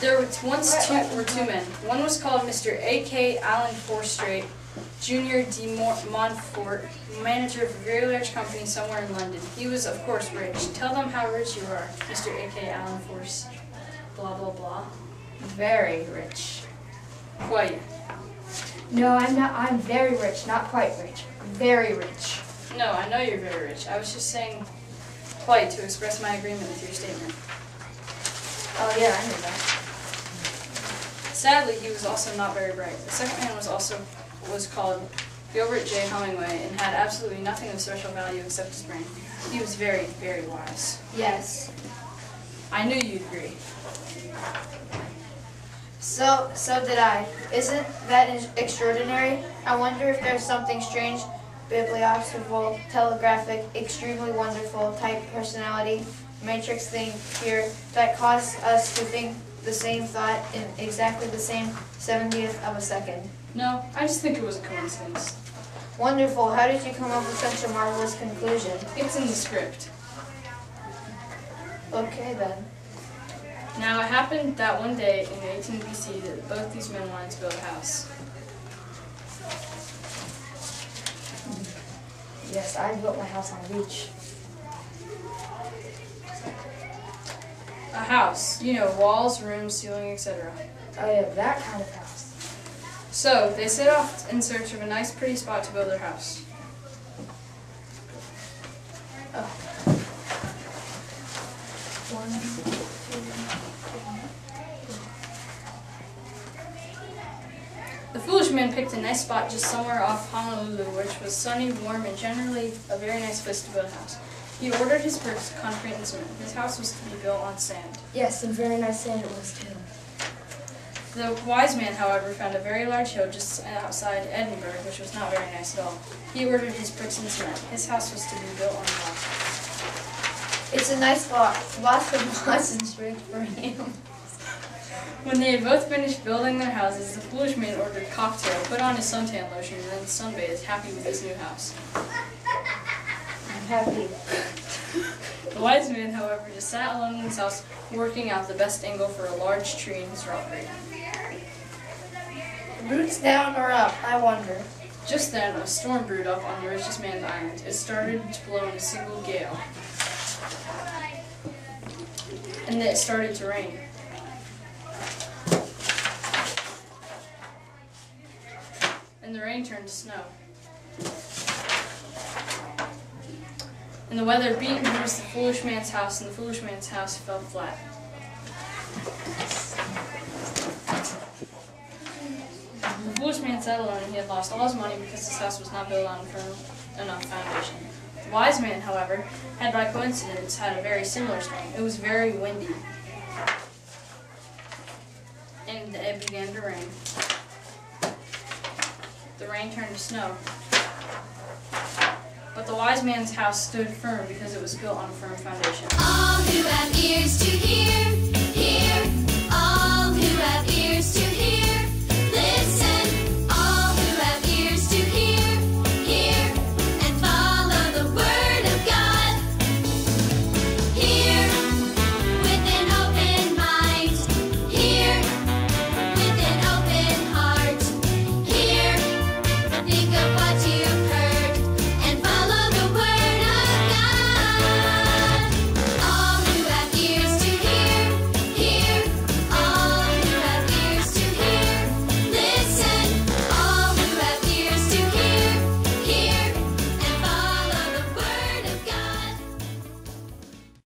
There were once two men. One was called Mr. A.K. Allen Forstrate, Jr. de Montfort, manager of a very large company somewhere in London. He was, of course, rich. Tell them how rich you are, Mr. A.K. Allen Forstrate. Blah, blah, blah. Very rich. Quite. No, I'm not. I'm very rich. Not quite rich. Very rich. No, I know you're very rich. I was just saying quite to express my agreement with your statement. Oh yeah, I knew that. Sadly, he was also not very bright. The second man was called Gilbert J. Hemingway and had absolutely nothing of special value except his brain. He was very, very wise. Yes. I knew you'd agree. So did I. Isn't that extraordinary? I wonder if there's something strange, bibliographical, telegraphic, extremely wonderful type personality, matrix thing here that caused us to think the same thought in exactly the same 70th of a second. No, I just think it was a coincidence. Wonderful. How did you come up with such a marvelous conclusion? It's in the script. Okay then. Now, it happened that one day in 18 BC that both these men wanted to build a house. Yes, I built my house on a beach. A house, you know, walls, rooms, ceiling, etc. Oh yeah, that kind of house. So, they set off in search of a nice, pretty spot to build their house. Oh. 1, 2, 3. The foolish man picked a nice spot just somewhere off Honolulu, which was sunny, warm, and generally a very nice place to build a house. He ordered his bricks, concrete, and cement. His house was to be built on sand. Yes, and very nice sand it was too. The wise man, however, found a very large hill just outside Edinburgh, which was not very nice at all. He ordered his bricks and cement. His house was to be built on rock. It's a nice lot. Lots of moss and strength for him. When they had both finished building their houses, the foolish man ordered a cocktail, put on his suntan lotion, and then sunbathed, happy with his new house. I'm happy. The wise man, however, just sat alone in his house, working out the best angle for a large tree in his rock grate. Roots down or up, I wonder. Just then, a storm brewed up on the richest man's island. It started to blow in a single gale. And then it started to rain. And the rain turned to snow. And the weather beat and bruised the foolish man's house, and the foolish man's house fell flat. The foolish man sat alone, and he had lost all his money because his house was not built on a firm enough foundation. The wise man, however, had by coincidence had a very similar storm. It was very windy, and it began to rain. The rain turned to snow. But the wise man's house stood firm because it was built on a firm foundation. All who have ears to hear.